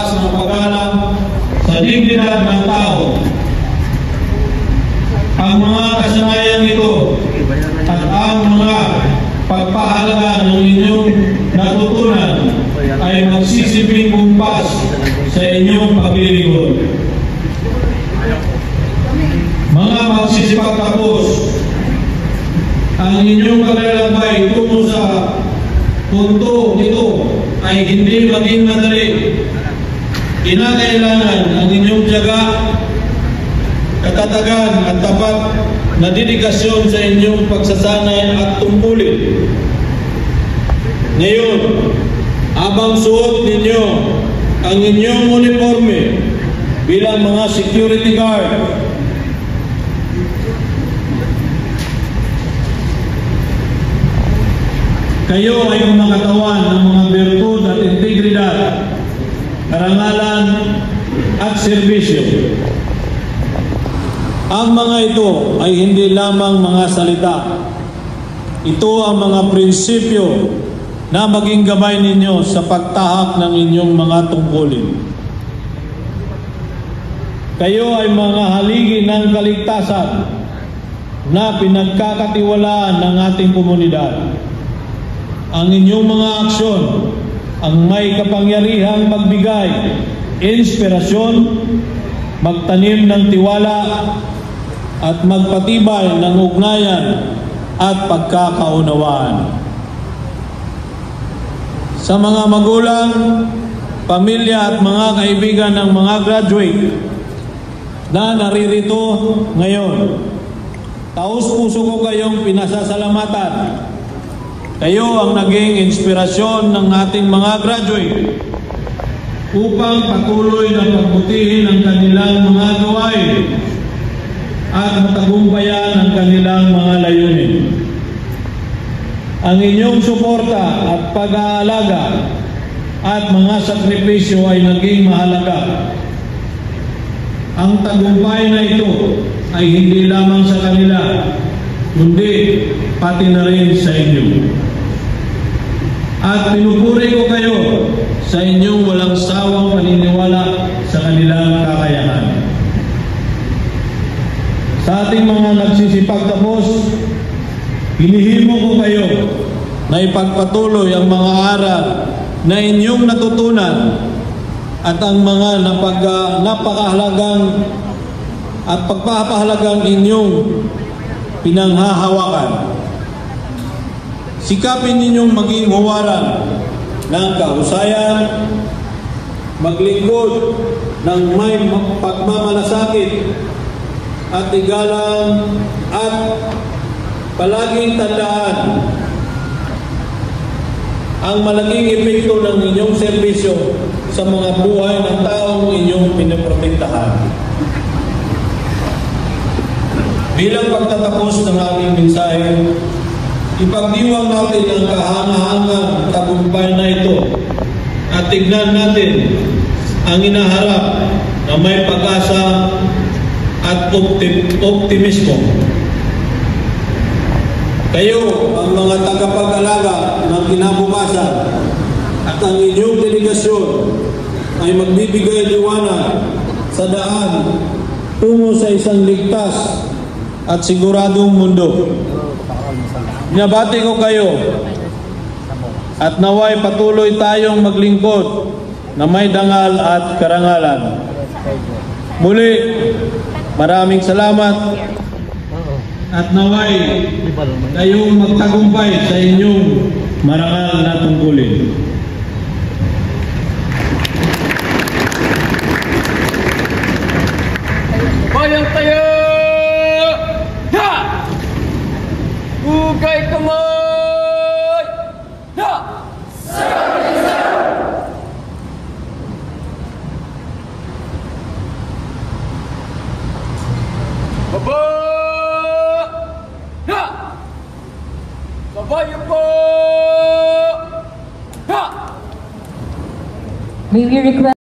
ng paggalang sa dignidad ng tao. Ang mga kasanayan ito at ang mga pagpahalaga ng inyong natutunan ay magsisibing kumpas sa inyong paglilingkod. Mga magsisipagtapos, ang inyong paglalakbay tungo sa punto ito ay hindi maging madali. Kinakailangan ang inyong tiyaga, katatagan at tapat na dedikasyon sa inyong pagsasanay at tungkulin. Ngayon, habang suot ninyo ang inyong uniforme bilang mga security guard, kayo ay kumakatawan ng mga bertud at integridad, karangalan at serbisyo. Ang mga ito ay hindi lamang mga salita. Ito ang mga prinsipyo na maging gabay ninyo sa pagtahak ng inyong mga tungkulin. Kayo ay mga haligi ng kaligtasan na pinagkakatiwalaan ng ating komunidad. Ang inyong mga aksyon ang may kapangyarihang magbigay inspirasyon, magtanim ng tiwala at magpatibay ng ugnayan at pagkakaunawaan. Sa mga magulang, pamilya at mga kaibigan ng mga graduate na naririto ngayon, taos-puso ko kayong pinasasalamatan. Kayo ang naging inspirasyon ng ating mga graduate upang patuloy na pagbutihin ang kanilang mga gawain at matagumpayan ang kanilang mga layunin. Ang inyong suporta at pag-aalaga at mga sakripisyo ay naging mahalaga. Ang tagumpay na ito ay hindi lamang sa kanila, kundi pati na rin sa inyo. At pinupuri ko kayo sa inyong walang sawang paniniwala sa kanilang kakayahan. Sa ating mga nagsisipagtapos, hinihimo ko kayo na ipagpatuloy ang mga aral na inyong natutunan at ang mga napakahalagang at pagpapahalagang inyong pinanghahawakan. Sikapin ninyong maging huwaran ng kahusayan, maglingkod ng may pagmamalasakit at igalang, at palaging tandaan ang malaking epekto ng inyong serbisyo sa mga buhay ng taong inyong pinoprotektahan. Bilang pagtatapos ng aming mensahe, ipagdiwang natin ang kahangahangang tagumpay na ito at tignan natin ang inaharap na may pag-asa at optimismo. Kayo, ang mga tagapag-alaga ng kinabukasan, at ang inyong delegasyon ay magbibigay liwanag sa daan tungo sa isang ligtas at siguradong mundo. Binabati ko kayo at naway patuloy tayong maglingkod na may dangal at karangalan. Muli, maraming salamat at naway kayong magtagumpay sa inyong marangal na tungkulin. Bayang tayo! Ha! Hugay kamay! Ha! Sir! Baba! Ha! Babayo po! Ha! May we request